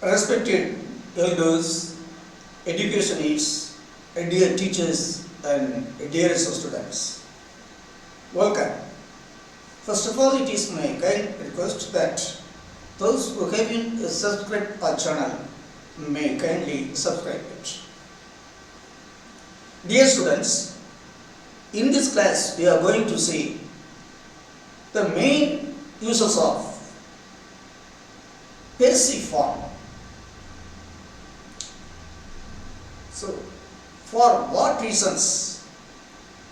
Respected elders, educationists, dear teachers and dearest students, welcome. First of all, it is my kind request that those who haven't subscribed our channel may kindly subscribe it. Dear students, in this class we are going to see the main uses of passive form. So, for what reasons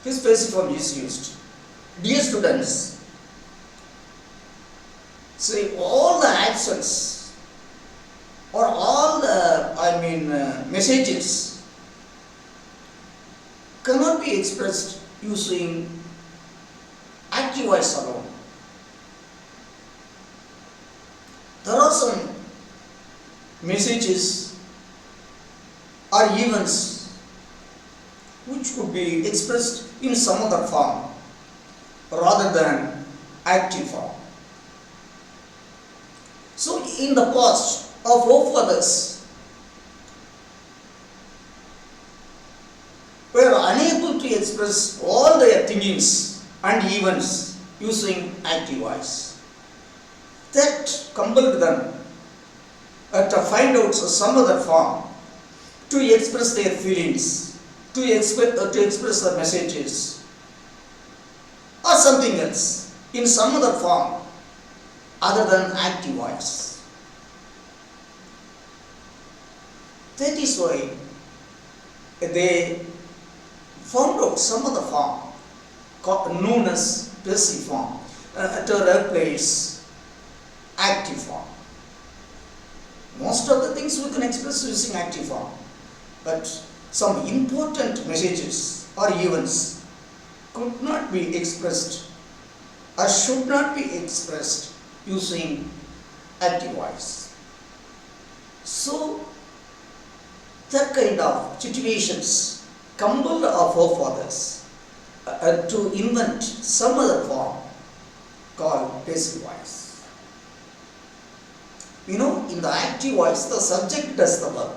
this passive form is used? Dear students, see, all the actions or all the messages cannot be expressed using active voice alone. There are some messages or events which could be expressed in some other form rather than active form. So, in the past, our forefathers were unable to express all their thinkings and events using active voice. That compelled them to find out some other form to express their feelings, to express their messages, or something else in some other form other than active voice. That is why they found out some other form known as passive form to replace active form. Most of the things we can express using active form, but some important messages or events could not be expressed or should not be expressed using active voice. So, that kind of situations compelled our forefathers to invent some other form called passive voice. You know, in the active voice, the subject does the work,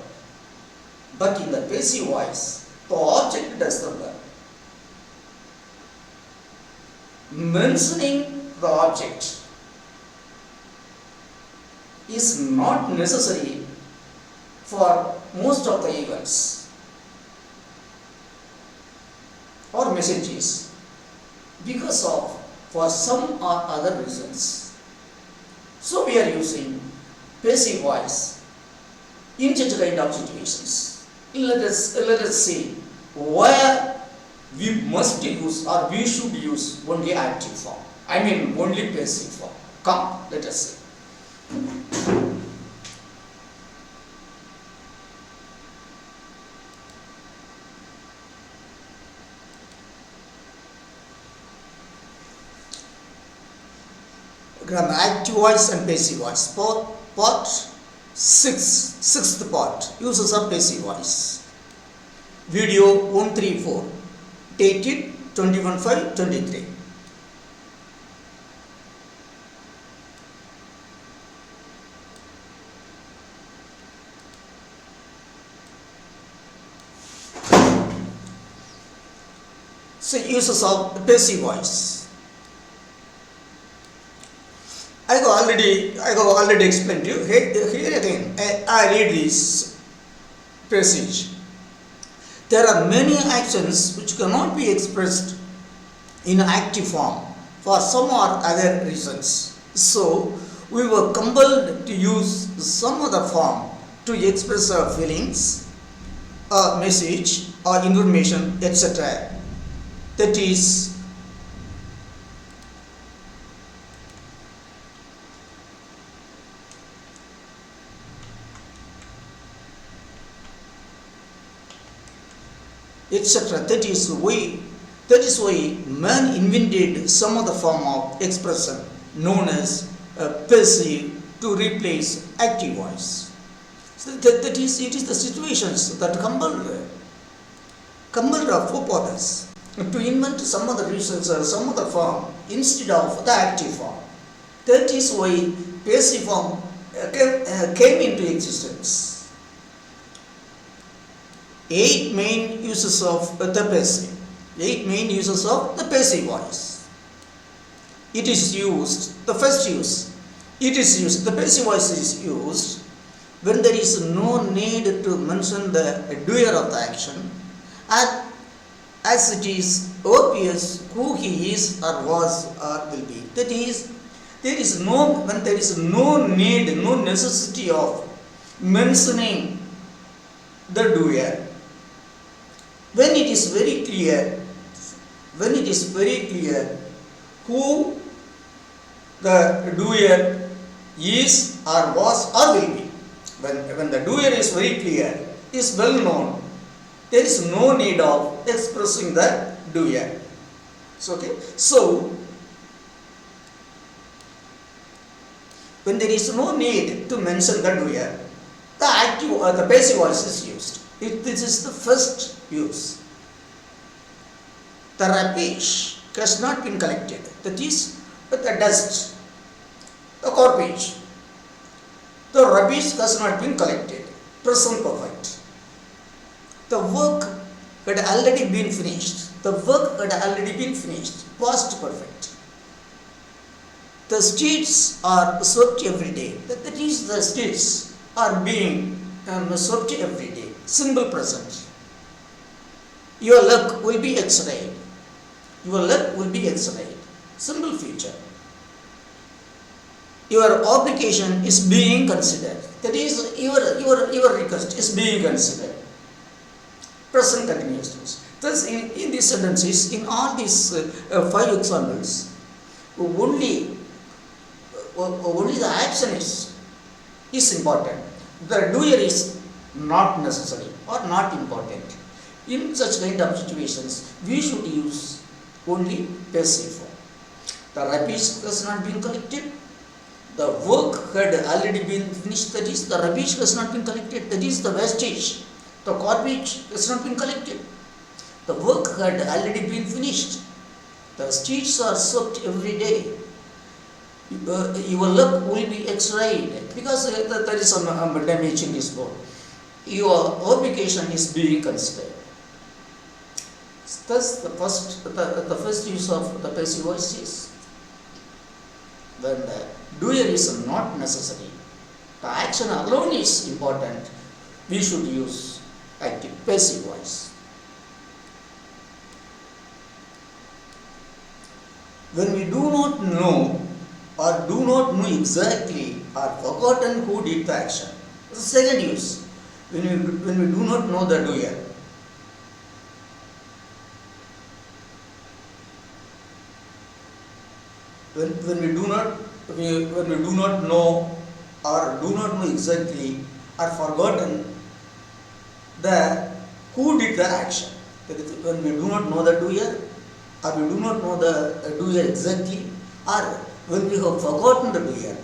but in the passive voice, the object does the work. Mentioning the object is not necessary for most of the events or messages because of for some or other reasons. So we are using passive voice in such kind of situations. Let us see where we must use or we should use only active form. Only passive form. Come, let us see. Active voice and passive voice. Part 6, sixth part, uses of passive voice. Video 134, dated 21/5/23. So, uses of passive voice. I have already explained to you. Here again, I read this passage. There are many actions which cannot be expressed in active form for some or other reasons. So, we were compelled to use some other form to express our feelings, a message or information, etc. That is etc. That is why man invented some other form of expression known as passive to replace active voice. So it is the situations that compelled our forefathers to invent some other reasons or some other form instead of the active form. That is why passive form came into existence. 8 main uses of the passive. 8 main uses of the passive voice. It is used, the first use, the passive voice is used when there is no need to mention the doer of the action, as it is obvious who he is or was or will be. That is, when there is no need, no necessity of mentioning the doer. When it is very clear who the doer is or was or will be. When the doer is very clear, is well known, there is no need of expressing the doer. So when there is no need to mention the doer, the active or the passive voice is used. This is the first use. The rubbish has not been collected. That is, the dust, the garbage. The rubbish has not been collected. Present perfect. The work had already been finished. Past perfect. The streets are swept every day. That is, the streets are being swept every day. Simple present. Your luck will be X-rayed. Simple future. Your obligation is being considered. That is, your request is being considered. Present continuous tense. Thus, in these sentences, in all these 5 examples, only the action is important. The doer is not necessary or not important. In such kind of situations, we should use only passive form. The rubbish has not been collected. The work had already been finished. That is, the rubbish has not been collected. That is, the wastage, the garbage has not been collected. The work had already been finished. The streets are swept every day. Your luck will be X-rayed because there is some damage in this board. Your obligation is being considered. Thus, the first use of the passive voice is when the doer is not necessary. The action alone is important. We should use active passive voice. When we do not know exactly or forgotten who did the action. The second use, when we do not know the doer. When we do not know or do not know exactly or forgotten who did the action. That is, when we do not know the doer or we do not know the doer exactly, or when we have forgotten the doer,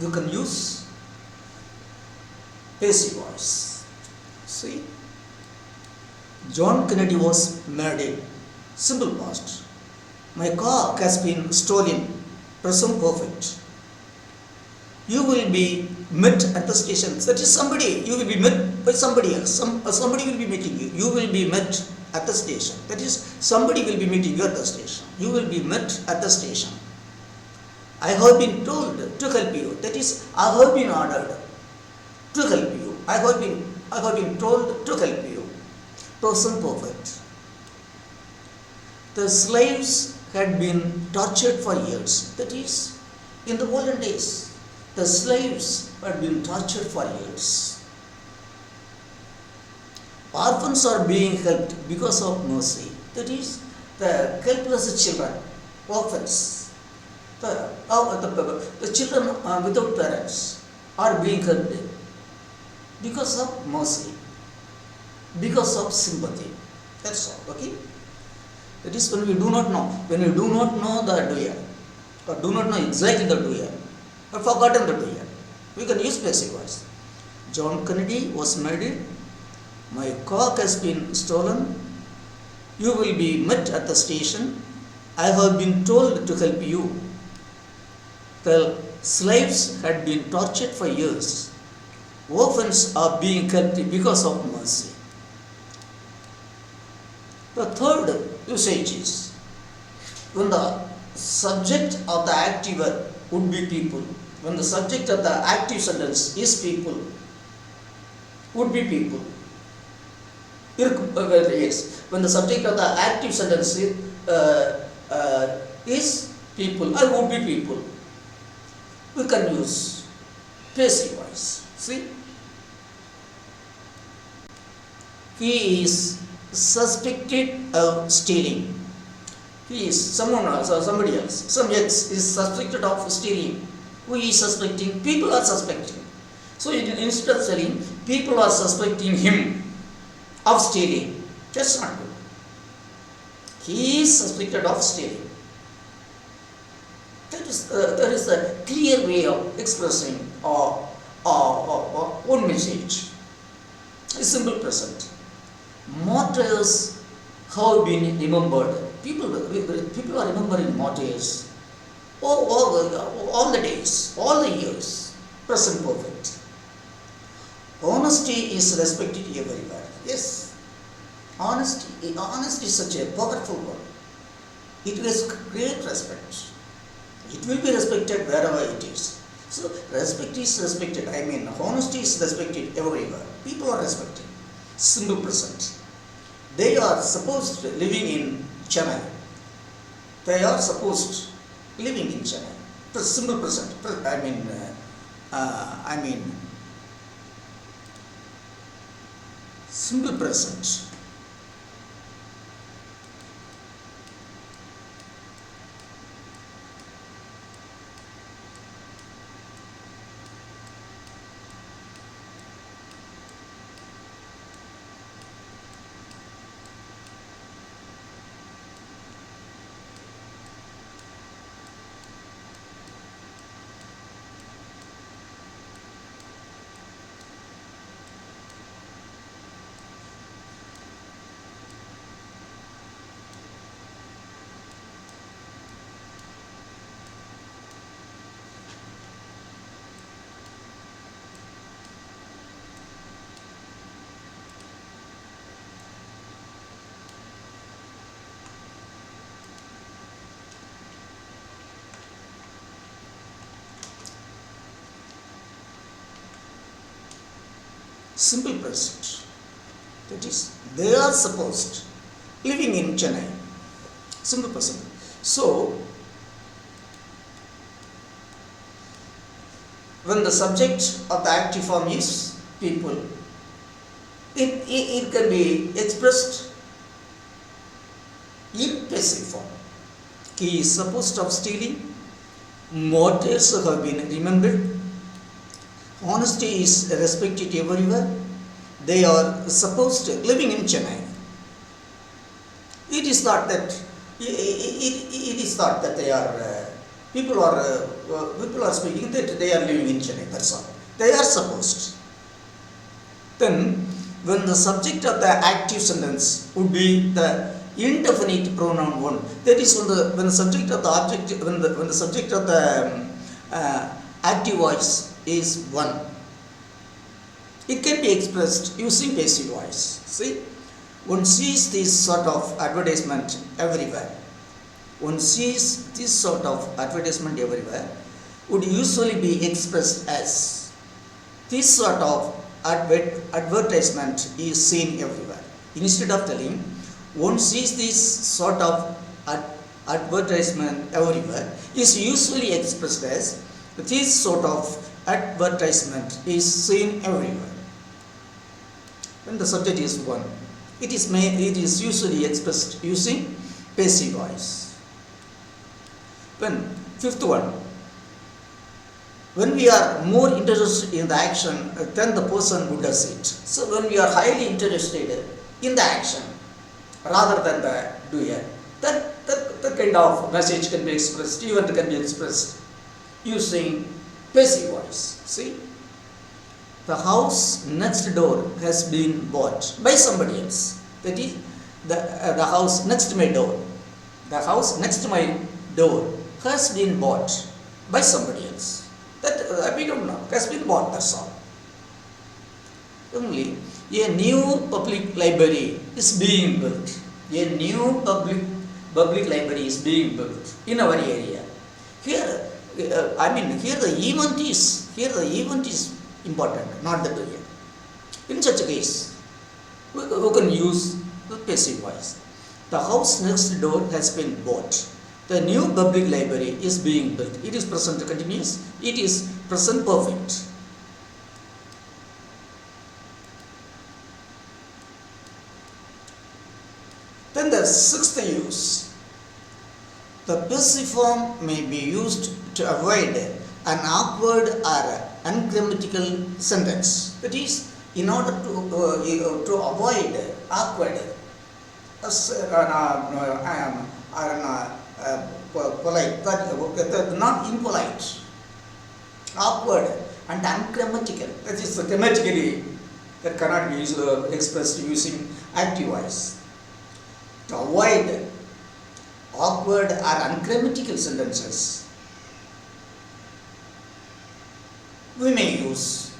you can use passive voice. See, John Kennedy was murdered. Simple past. My car has been stolen. Present perfect. You will be met at the station. That is, somebody, you will be met by somebody else. Somebody will be meeting you. You will be met at the station. That is, somebody will be meeting you at the station. You will be met at the station. I have been told to help you. That is, I have been ordered to help you. I have been told to help you. Present perfect. The slaves had been tortured for years. That is, in the olden days, the slaves had been tortured for years. Orphans are being helped because of mercy. That is, the helpless children, orphans, the children without parents are being helped because of mercy, because of sympathy. That's all. Okay. That is, when we do not know the doer, or do not know exactly the doer, or forgotten the doer, we can use passive voice. John Kennedy was murdered. My car has been stolen. You will be met at the station. I have been told to help you. The slaves had been tortured for years. Orphans are being kept because of mercy. The third usage is when the subject of the active verb would be people. When the subject of the active sentence is people, would be people. Yes, when the subject of the active sentence is people or would be people, we can use passive voice. See, he is suspected of stealing. He is someone else or somebody else. Some X is suspected of stealing. Who is suspecting? People are suspecting. So instead of saying people are suspecting him of stealing, that's not good. He is suspected of stealing. That is a clear way of expressing one message. A simple present. Martyrs have been remembered. People are remembering martyrs all the days, all the years. Present perfect. Honesty is respected everywhere. Yes. Honesty is such a powerful word. It has great respect. It will be respected wherever it is. So respect is respected. Honesty is respected everywhere. People are respected. Simple present. They are supposed living in Chennai. They are supposed living in Chennai. Simple present. Simple present. Simple present. That is, they are supposed living in Chennai. Simple present. So, when the subject of the active form is people, it can be expressed in passive form. He is supposed of stealing. Martyrs have been remembered. Honesty is respected everywhere. They are supposed to living in Chennai. It is thought that they are people are speaking that they are living in Chennai. That's all. They are supposed. Then, when the subject of the active sentence would be the indefinite pronoun one. That is when the subject of the object when the subject of the active voice is one. It can be expressed using passive voice. See, one sees this sort of advertisement everywhere. One sees this sort of advertisement everywhere would usually be expressed as this sort of advertisement is seen everywhere. Instead of telling one sees this sort of advertisement everywhere is usually expressed as this sort of advertisement is seen everywhere. When the subject is one, it is usually expressed using passive voice. Then fifth one, when we are more interested in the action than the person who does it. So when we are highly interested in the action rather than the doer, that kind of message can be expressed, event can be expressed using passive voice. See, the house next door has been bought by somebody else. That is, the house next to my door. The house next to my door has been bought by somebody else. That we don't know. It has been bought, that's all. Only a new public library is being built. A new public library is being built in our area. Here, here the event is important, not the doer. In such a case, we can use the passive voice. The house next door has been bought. The new public library is being built. It is present continuous. It is present perfect. Then the sixth use. The passive form may be used to avoid an awkward or ungrammatical sentence. That is, in order to avoid awkward polite, not impolite, awkward and ungrammatical. That is grammatically that cannot be expressed using active voice. To avoid awkward or ungrammatical sentences, we may use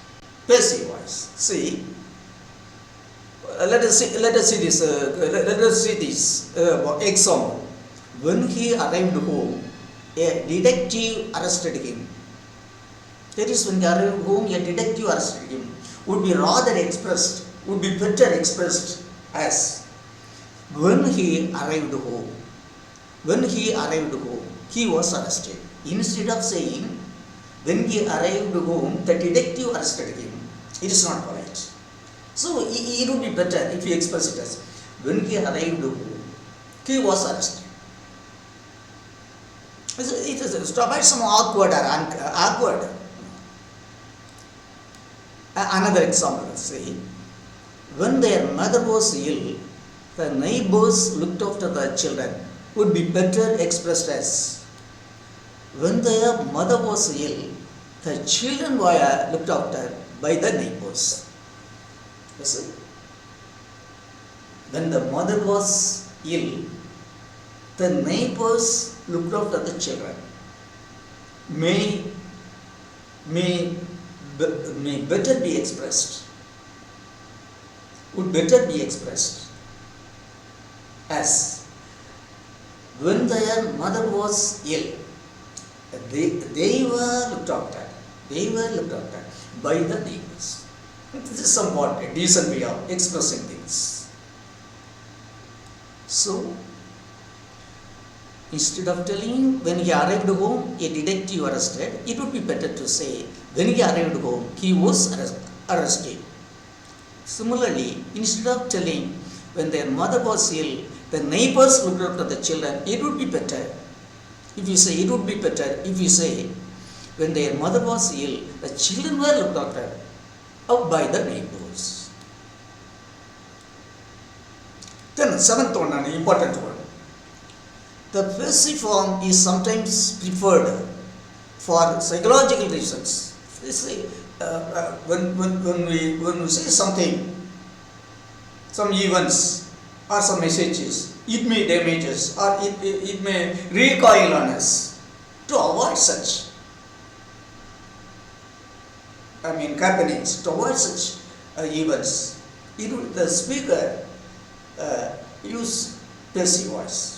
passive voice. See, let us see this example. When he arrived home, a detective arrested him. That is, when he arrived home, a detective arrested him. Would be better expressed as when he arrived home. When he arrived home, he was arrested. Instead of saying when he arrived home, the detective arrested him, it is not polite. So it would be better if you express it as when he arrived home, he was arrested. It is to avoid some awkward or awkward. Another example, let's say, when their mother was ill, the neighbors looked after the children. Would be better expressed as when their mother was ill, the children were looked after by the neighbors. You see? When the mother was ill, the neighbors looked after the children. May better be expressed. Would better be expressed as when their mother was ill, they were looked after. They were looked after by the neighbors. This is somewhat a decent way of expressing things. So, instead of telling when he arrived home, a detective arrested, it would be better to say when he arrived home, he was arrested. Similarly, instead of telling when their mother was ill, the neighbors looked after the children, it would be better if you say when their mother was ill, the children were looked after by the neighbors. Then seventh one, an important one. The passive form is sometimes preferred for psychological reasons. When we say something, some events or some messages, it may damage us or it may recoil on us. To avoid such happenings, to avoid such events, the speaker use passive voice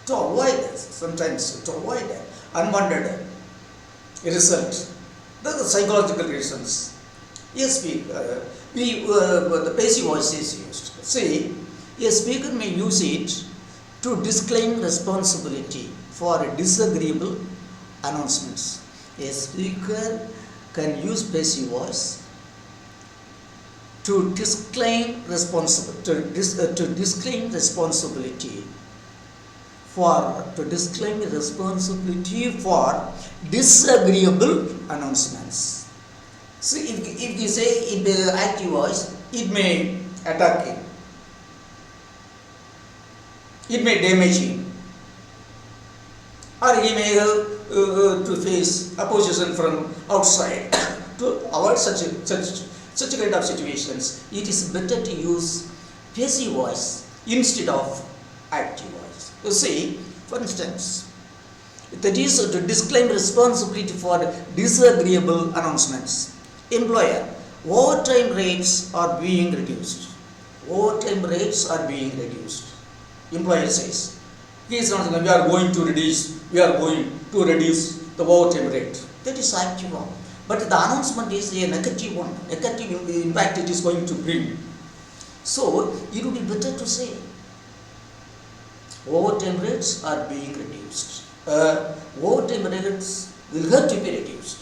to avoid unwanted result. Those are psychological reasons. Yes, the passive voice is used. See, a speaker may use it to disclaim responsibility for disagreeable announcements. A speaker can use passive voice to disclaim responsibility for disagreeable announcements. See, if you say in the active voice, it may attack him, it may damage him, or he may have to face opposition from outside. To avoid such kind of situations, it is better to use passive voice instead of active voice. You see, for instance, That is to disclaim responsibility for disagreeable announcements. Employer, overtime rates are being reduced. Overtime rates are being reduced. Employer says, he is not saying, we are going to reduce the overtime rate. That is active one. But the announcement is a negative one, negative impact it is going to bring. So it would be better to say, overtime rates are being reduced. Overtime rates will have to be reduced.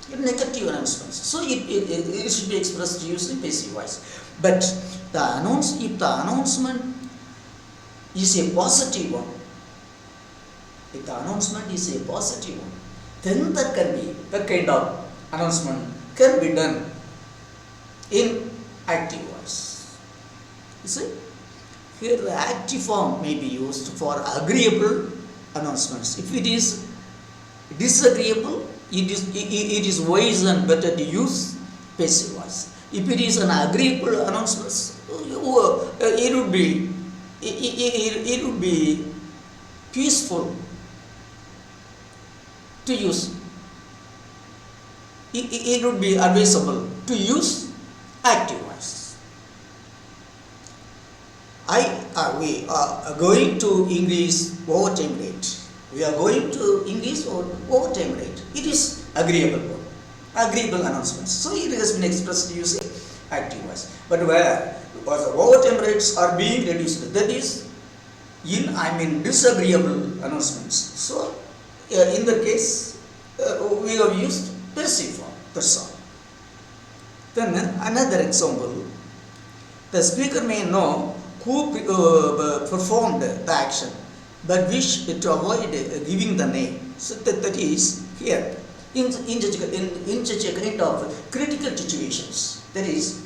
Negative announcements. So it should be expressed using passive voice. But if the announcement is a positive one, then that kind of announcement can be done in active voice. You see? Here the active form may be used for agreeable announcements. If it is disagreeable, it is wise and better to use passive voice. If it is an agreeable announcement, it would be peaceful to use. It would be advisable to use active voice. We are going to increase overtime rate. We are going to increase overtime rate. It is agreeable announcements. So it has been expressed using active voice. But where the overtime rates are being reduced, that is disagreeable announcements. So in that case, we have used passive form. That's all. Then another example, the speaker may know who performed the action, but wish to avoid giving the name. So that is here in such a kind of critical situations. That is,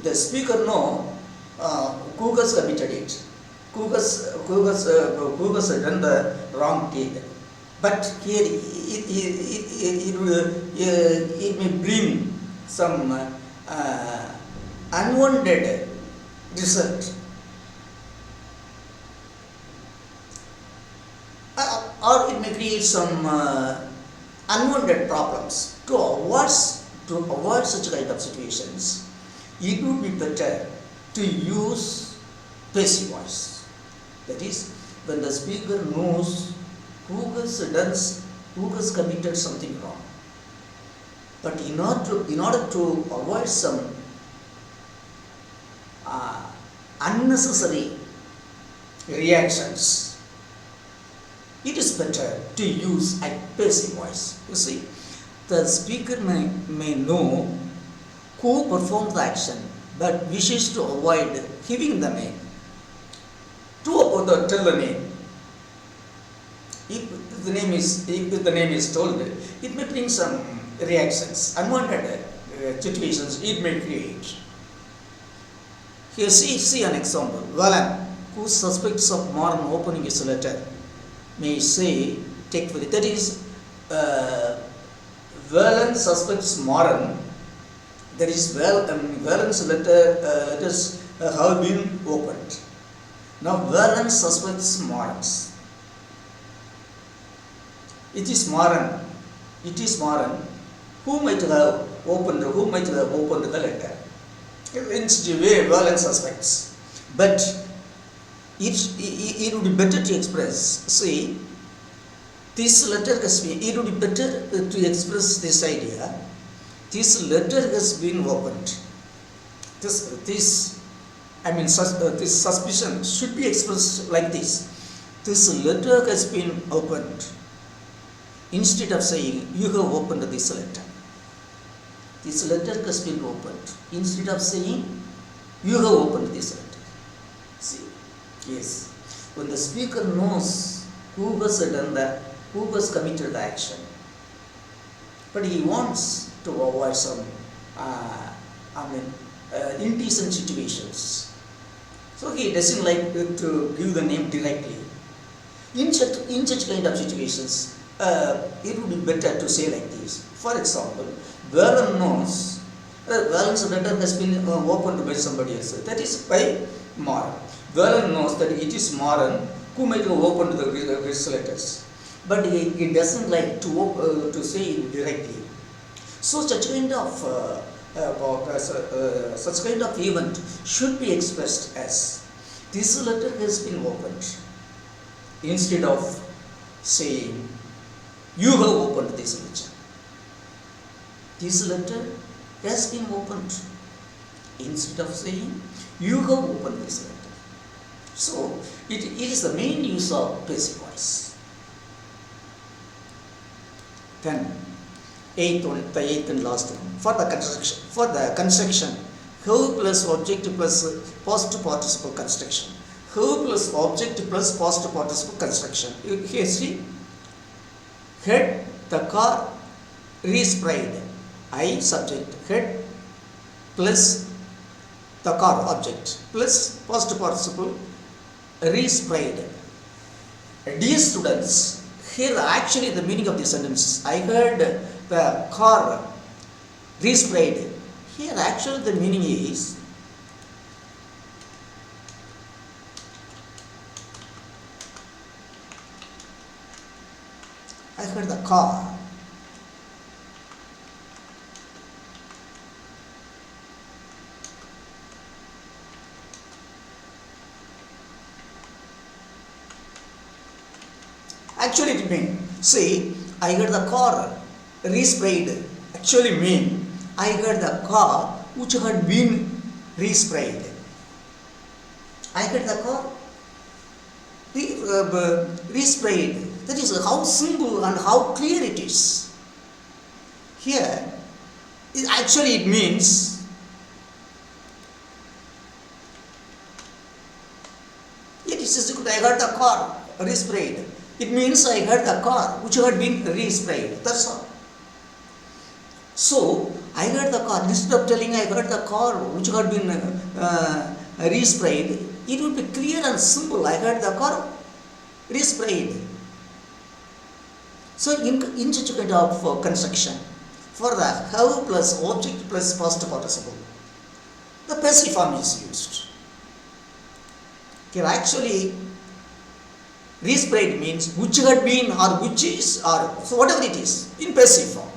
the speaker know who has committed it, who has done the wrong deed. But here it may bring some unwanted result. Or it may create some unwanted problems. To avoid such kind of situations, it would be better to use passive voice. That is, when the speaker knows who has committed something wrong. But in order to avoid some unnecessary reactions, it is better to use a passive voice. You see, the speaker may know who performed the action, but wishes to avoid giving the name. Tell the name. If the name is told, it may bring some reactions, unwanted situations it may create. Here see an example. Valan, who suspects of Moran opening his letter, may say, take for it. That is, Valan suspects Moran. That is, Valan's letters have been opened. Now Valan suspects Moran's. It is Moran who might have opened the letter. In such a way, Valan suspects. But it would be better to express, see, this letter has been, it would be better to express this idea. This letter has been opened. This suspicion should be expressed like this. This letter has been opened. Instead of saying, you have opened this letter. This letter has been opened. Instead of saying, you have opened this letter. See? Yes. When the speaker knows who has committed the action, but he wants to avoid some indecent situations, so he doesn't like to give the name directly. In such kind of situations, it would be better to say like this. For example, Valan knows Valan's letter has been opened by somebody else. That is by Moran. Valan knows that it is Moran who might have opened his letters. but it doesn't like to say it directly. So such kind of event should be expressed as this letter has been opened, instead of saying you have opened this letter. This letter has been opened, instead of saying you have opened this letter. So it is the main use of passive voice. Then the eighth and last one, for the construction have plus object plus past participle construction. Have plus object plus past participle construction. Here see, head the car resprayed. I subject, head plus the car object plus past participle resprayed. Dear students, here actually the meaning of the sentence, I heard the car resprayed. Here actually the meaning is I heard the car actually it mean, see, I heard the car resprayed actually mean I heard the car which had been resprayed. I heard the car resprayed. That is how simple and how clear it is. Here, actually it means it is I heard the car resprayed. It means I heard the car which had been resprayed. That's all. So I heard the car, instead of telling I heard the car which had been resprayed, it would be clear and simple. I heard the car resprayed. So in such kind of construction, for the have plus object plus past participle, the passive form is used. Here actually resprayed means which had been or which is or so whatever it is in passive form.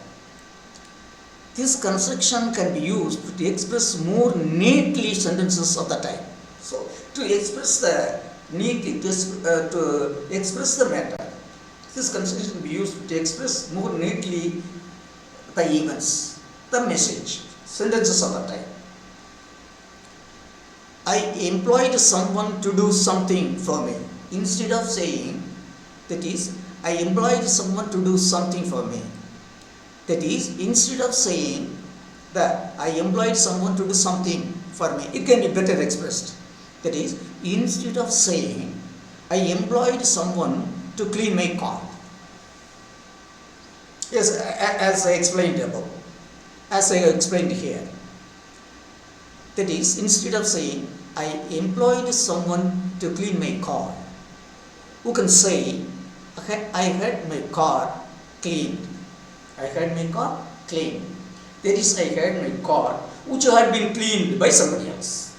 This construction can be used to express more neatly sentences of the time. So to express the neatly to express the matter, this construction can be used to express more neatly the events, the message, sentences of the time. I employed someone to do something for me. Instead of saying, that is, I employed someone to do something for me. That is, instead of saying that I employed someone to do something for me, it can be better expressed. That is, instead of saying I employed someone to clean my car. Yes, as I explained above, as I explained here. That is, instead of saying I employed someone to clean my car, who can say I had my car cleaned. I had my car cleaned. That is, I had my car which had been cleaned by somebody else.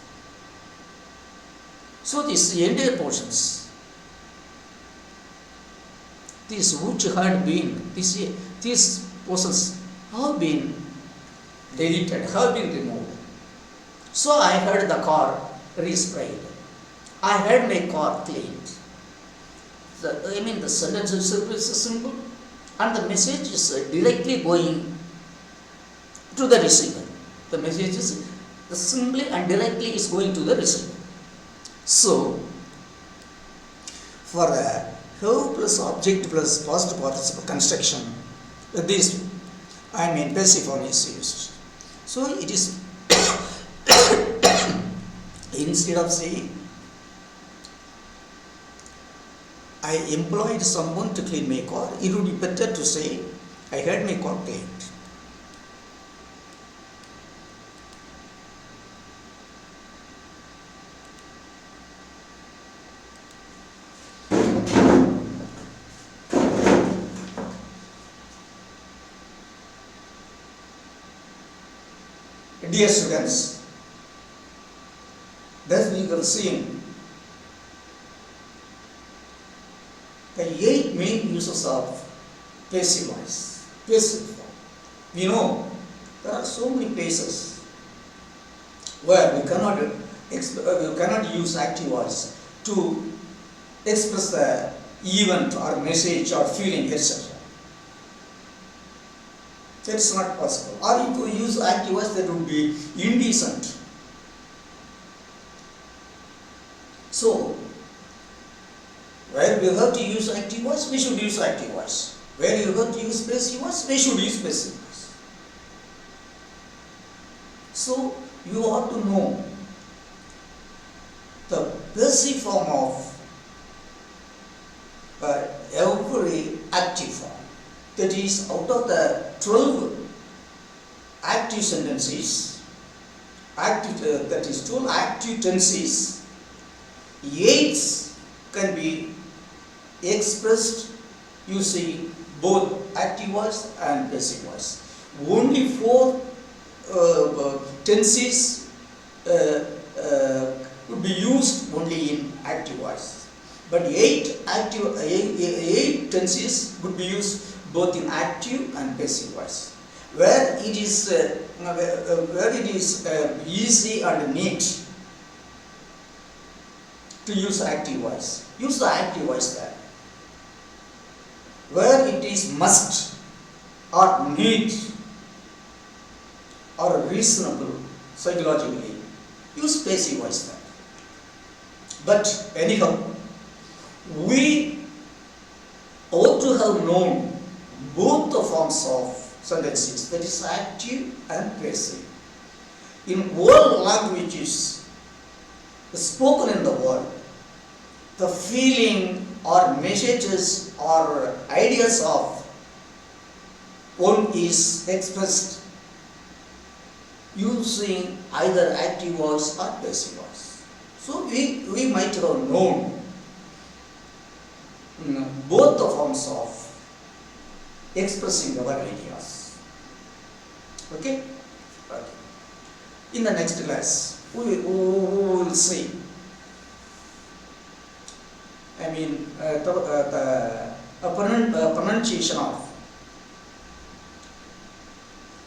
So these entire portions, these which had been, these portions have been deleted, have been removed. So I had the car resprayed. I had my car cleaned. The sentence itself is simple and the message is directly going to the receiver. The message is simply and directly is going to the receiver. So, for a have plus object plus past participle construction, this passive form is used. So it is instead of saying I employed someone to clean my car, it would be better to say I had my car cleaned. Dear students, thus we will see the 8th main uses of passive voice. Passive form. We know there are so many places where we cannot use active voice to express the event or message or feeling, etc. That's not possible. Or if we use active voice, that would be indecent. So, where we have to use active voice, we should use active voice. Where you have to use passive voice, we should use passive voice. So, you ought to know the passive form of every active form. That is, out of the 12 active sentences, that is 12 active tenses, 8 can be expressed using both active voice and passive voice. Only 4 tenses could be used only in active voice, but 8 tenses could be used both in active and passive voice. Where it is easy and neat to use active voice, use the active voice there. Where it is must or need or reasonable psychologically, use passive voice there. But anyhow, we ought to have known both the forms of sentences, that is active and passive. In all languages spoken in the world, the feeling or messages or ideas of one is expressed using either active voice or passive voice. So we might have known both the forms of expressing our ideas. Okay? In the next class, we will see. The pronunciation of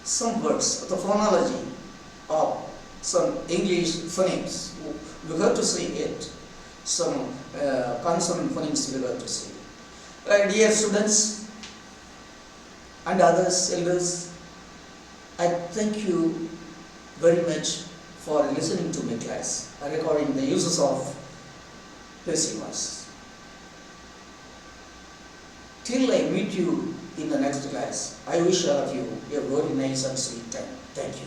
some words, the phonology of some English phonemes. We have to see it. Some consonant phonemes we have to see. Dear students and others, elders, I thank you very much for listening to my class, recording the uses of passive voice. Till I meet you in the next class, I wish all of you a very nice and sweet time. Thank you.